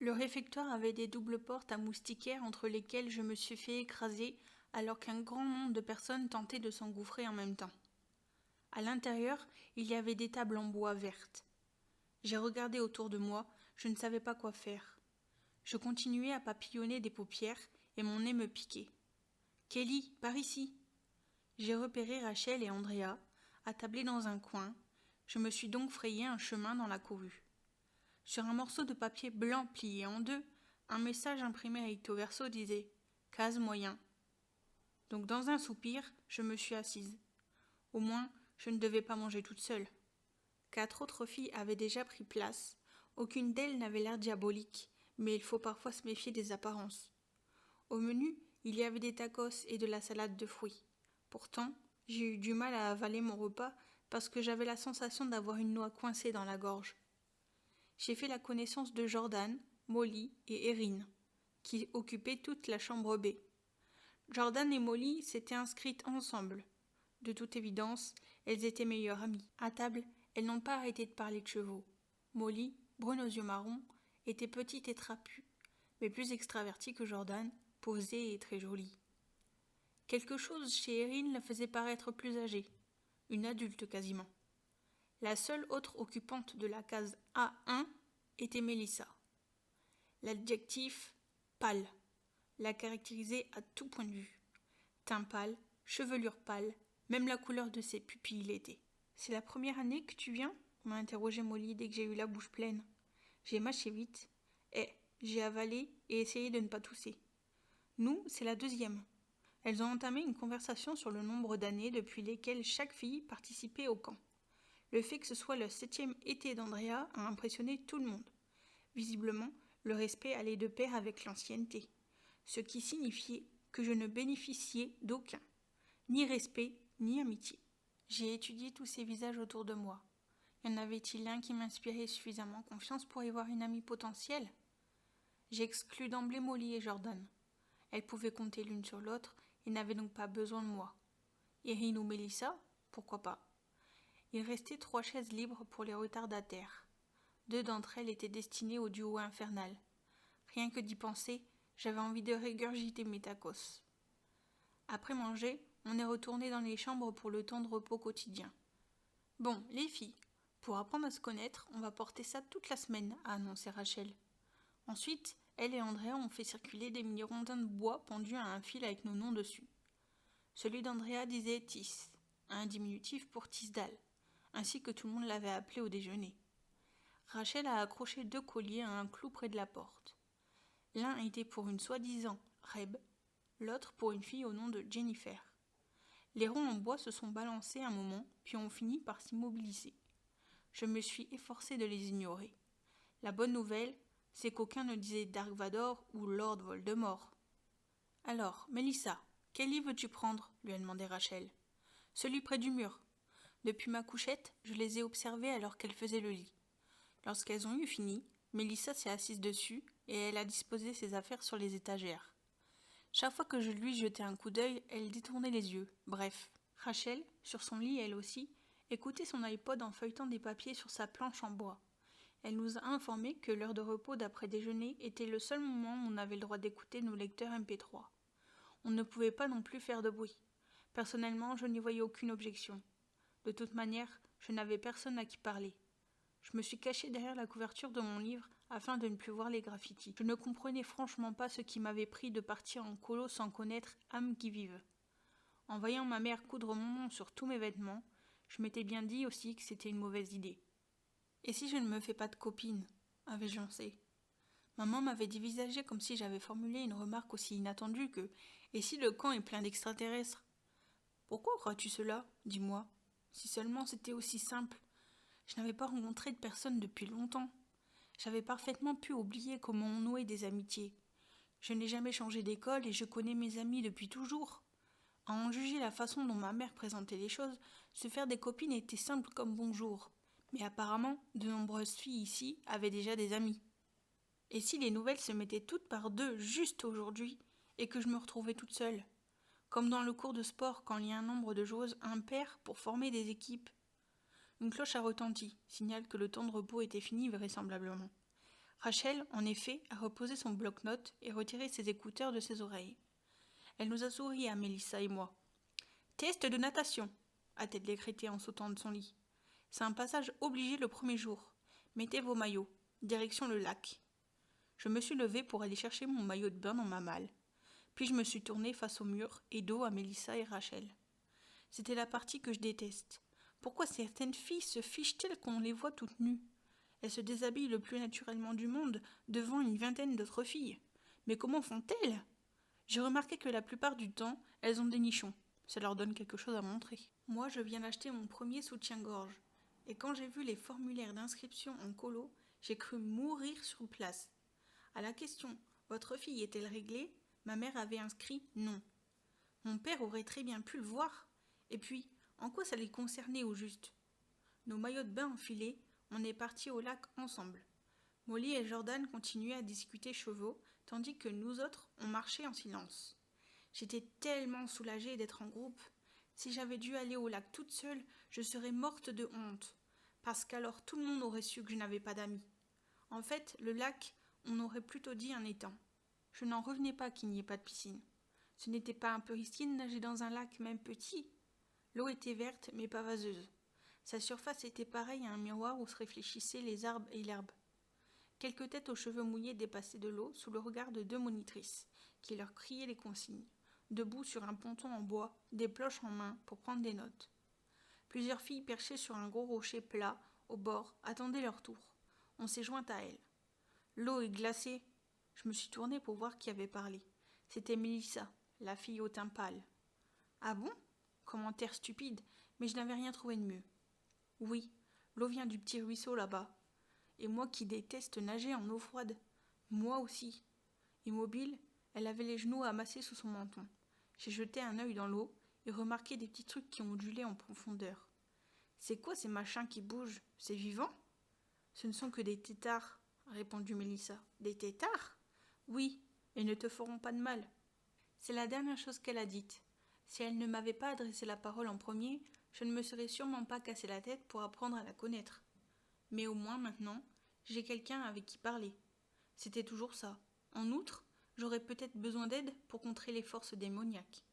Le réfectoire avait des doubles portes à moustiquaires entre lesquelles je me suis fait écraser alors qu'un grand nombre de personnes tentaient de s'engouffrer en même temps. À l'intérieur, il y avait des tables en bois vertes. J'ai regardé autour de moi, je ne savais pas quoi faire. Je continuais à papillonner des paupières et mon nez me piquait. « Kelly, par ici !» J'ai repéré Rachel et Andrea, attablés dans un coin. Je me suis donc frayé un chemin dans la courue. Sur un morceau de papier blanc plié en deux, un message imprimé recto verso disait « Case moyen ». Donc dans un soupir, je me suis assise. Au moins, je ne devais pas manger toute seule. 4 autres filles avaient déjà pris place. Aucune d'elles n'avait l'air diabolique, mais il faut parfois se méfier des apparences. Au menu, il y avait des tacos et de la salade de fruits. Pourtant, j'ai eu du mal à avaler mon repas parce que j'avais la sensation d'avoir une noix coincée dans la gorge. J'ai fait la connaissance de Jordan, Molly et Erin, qui occupaient toute la chambre B. Jordan et Molly s'étaient inscrites ensemble. De toute évidence, elles étaient meilleures amies. À table, elles n'ont pas arrêté de parler de chevaux. Molly, brune aux yeux marrons, était petite et trapue, mais plus extravertie que Jordan, posée et très jolie. Quelque chose chez Erin la faisait paraître plus âgée, une adulte quasiment. La seule autre occupante de la case A1 était Mélissa. L'adjectif « pâle » la caractérisait à tout point de vue. Teint pâle, chevelure pâle, même la couleur de ses pupilles l'était. « C'est la première année que tu viens ?» m'a interrogé Molly dès que j'ai eu la bouche pleine. J'ai mâché vite. J'ai avalé et essayé de ne pas tousser. Nous, c'est la deuxième. Elles ont entamé une conversation sur le nombre d'années depuis lesquelles chaque fille participait au camp. Le fait que ce soit le 7e été d'Andrea a impressionné tout le monde. Visiblement, le respect allait de pair avec l'ancienneté, ce qui signifiait que je ne bénéficiais d'aucun, ni respect, ni amitié. J'ai étudié tous ces visages autour de moi. Y en avait-il un qui m'inspirait suffisamment confiance pour y voir une amie potentielle ? J'ai exclu d'emblée Molly et Jordan. Elles pouvaient compter l'une sur l'autre et n'avaient donc pas besoin de moi. Erin ou Mélissa, pourquoi pas ? Il restait 3 chaises libres pour les retardataires. 2 d'entre elles étaient destinées au duo infernal. Rien que d'y penser, j'avais envie de régurgiter mes tacos. Après manger, on est retourné dans les chambres pour le temps de repos quotidien. « Bon, les filles, pour apprendre à se connaître, on va porter ça toute la semaine », a annoncé Rachel. Ensuite, elle et Andrea ont fait circuler des mini-rondins de bois pendus à un fil avec nos noms dessus. Celui d'Andrea disait « Tis », un diminutif pour Tisdale, ainsi que tout le monde l'avait appelé au déjeuner. Rachel a accroché 2 colliers à un clou près de la porte. L'un était pour une soi-disant Reb, l'autre pour une fille au nom de Jennifer. Les ronds en bois se sont balancés un moment, puis ont fini par s'immobiliser. Je me suis efforcée de les ignorer. La bonne nouvelle, c'est qu'aucun ne disait Dark Vador ou Lord Voldemort. « Alors, Mélissa, quel lit veux-tu prendre ?» lui a demandé Rachel. « Celui près du mur. » Depuis ma couchette, je les ai observées alors qu'elles faisaient le lit. Lorsqu'elles ont eu fini, Mélissa s'est assise dessus et elle a disposé ses affaires sur les étagères. Chaque fois que je lui jetais un coup d'œil, elle détournait les yeux. Bref, Rachel, sur son lit elle aussi, écoutait son iPod en feuilletant des papiers sur sa planche en bois. Elle nous a informé que l'heure de repos d'après-déjeuner était le seul moment où on avait le droit d'écouter nos lecteurs MP3. On ne pouvait pas non plus faire de bruit. Personnellement, je n'y voyais aucune objection. De toute manière, je n'avais personne à qui parler. Je me suis cachée derrière la couverture de mon livre afin de ne plus voir les graffitis. Je ne comprenais franchement pas ce qui m'avait pris de partir en colo sans connaître âme qui vive. En voyant ma mère coudre mon nom sur tous mes vêtements, je m'étais bien dit aussi que c'était une mauvaise idée. Et si je ne me fais pas de copine, avais-je pensé. Maman m'avait dévisagé comme si j'avais formulé une remarque aussi inattendue que « Et si le camp est plein d'extraterrestres ?» Pourquoi crois-tu cela ? Dis-moi. Si seulement c'était aussi simple. Je n'avais pas rencontré de personne depuis longtemps. J'avais parfaitement pu oublier comment on nouait des amitiés. Je n'ai jamais changé d'école et je connais mes amis depuis toujours. À en juger la façon dont ma mère présentait les choses, se faire des copines était simple comme bonjour. Mais apparemment, de nombreuses filles ici avaient déjà des amis. Et si les nouvelles se mettaient toutes par 2 juste aujourd'hui et que je me retrouvais toute seule ? Comme dans le cours de sport quand il y a un nombre de joueuses impair pour former des équipes. Une cloche a retenti, signal que le temps de repos était fini vraisemblablement. Rachel, en effet, a reposé son bloc-notes et retiré ses écouteurs de ses oreilles. Elle nous a souri à Mélissa et moi. Test de natation, a-t-elle décrété en sautant de son lit. C'est un passage obligé le premier jour. Mettez vos maillots. Direction le lac. Je me suis levée pour aller chercher mon maillot de bain dans ma malle. Puis je me suis tournée face au mur et dos à Mélissa et Rachel. C'était la partie que je déteste. Pourquoi certaines filles se fichent-elles qu'on les voit toutes nues? Elles se déshabillent le plus naturellement du monde devant une vingtaine d'autres filles. Mais comment font-elles? J'ai remarqué que la plupart du temps, elles ont des nichons. Ça leur donne quelque chose à montrer. Moi, je viens d'acheter mon premier soutien-gorge. Et quand j'ai vu les formulaires d'inscription en colo, j'ai cru mourir sur place. À la question « Votre fille est-elle réglée ?», ma mère avait inscrit « Non ». Mon père aurait très bien pu le voir. Et puis, en quoi ça les concernait au juste? Nos maillots de bain enfilés, on est partis au lac ensemble. Molly et Jordan continuaient à discuter chevaux, tandis que nous autres, on marchait en silence. J'étais tellement soulagée d'être en groupe. Si j'avais dû aller au lac toute seule, je serais morte de honte, parce qu'alors tout le monde aurait su que je n'avais pas d'amis. En fait, le lac, on aurait plutôt dit un étang. Je n'en revenais pas qu'il n'y ait pas de piscine. Ce n'était pas un peu risqué de nager dans un lac, même petit? L'eau était verte, mais pas vaseuse. Sa surface était pareille à un miroir où se réfléchissaient les arbres et l'herbe. Quelques têtes aux cheveux mouillés dépassaient de l'eau sous le regard de deux monitrices, qui leur criaient les consignes, debout sur un ponton en bois, des cloches en main pour prendre des notes. Plusieurs filles perchées sur un gros rocher plat, au bord, attendaient leur tour. On s'est joint à elles. L'eau est glacée. Je me suis tournée pour voir qui avait parlé. C'était Mélissa, la fille au teint pâle. Ah bon? Commentaire stupide, mais je n'avais rien trouvé de mieux. Oui, l'eau vient du petit ruisseau là-bas. Et moi qui déteste nager en eau froide. Moi aussi. Immobile, elle avait les genoux amassés sous son menton. J'ai jeté un œil dans l'eau et remarqué des petits trucs qui ondulaient en profondeur. C'est quoi ces machins qui bougent? C'est vivant? Ce ne sont que des têtards, a répondu Mélissa. Des têtards? Oui, et ne te feront pas de mal. C'est la dernière chose qu'elle a dite. Si elle ne m'avait pas adressé la parole en premier, je ne me serais sûrement pas cassé la tête pour apprendre à la connaître. Mais au moins maintenant, j'ai quelqu'un avec qui parler. C'était toujours ça. En outre, j'aurais peut-être besoin d'aide pour contrer les forces démoniaques.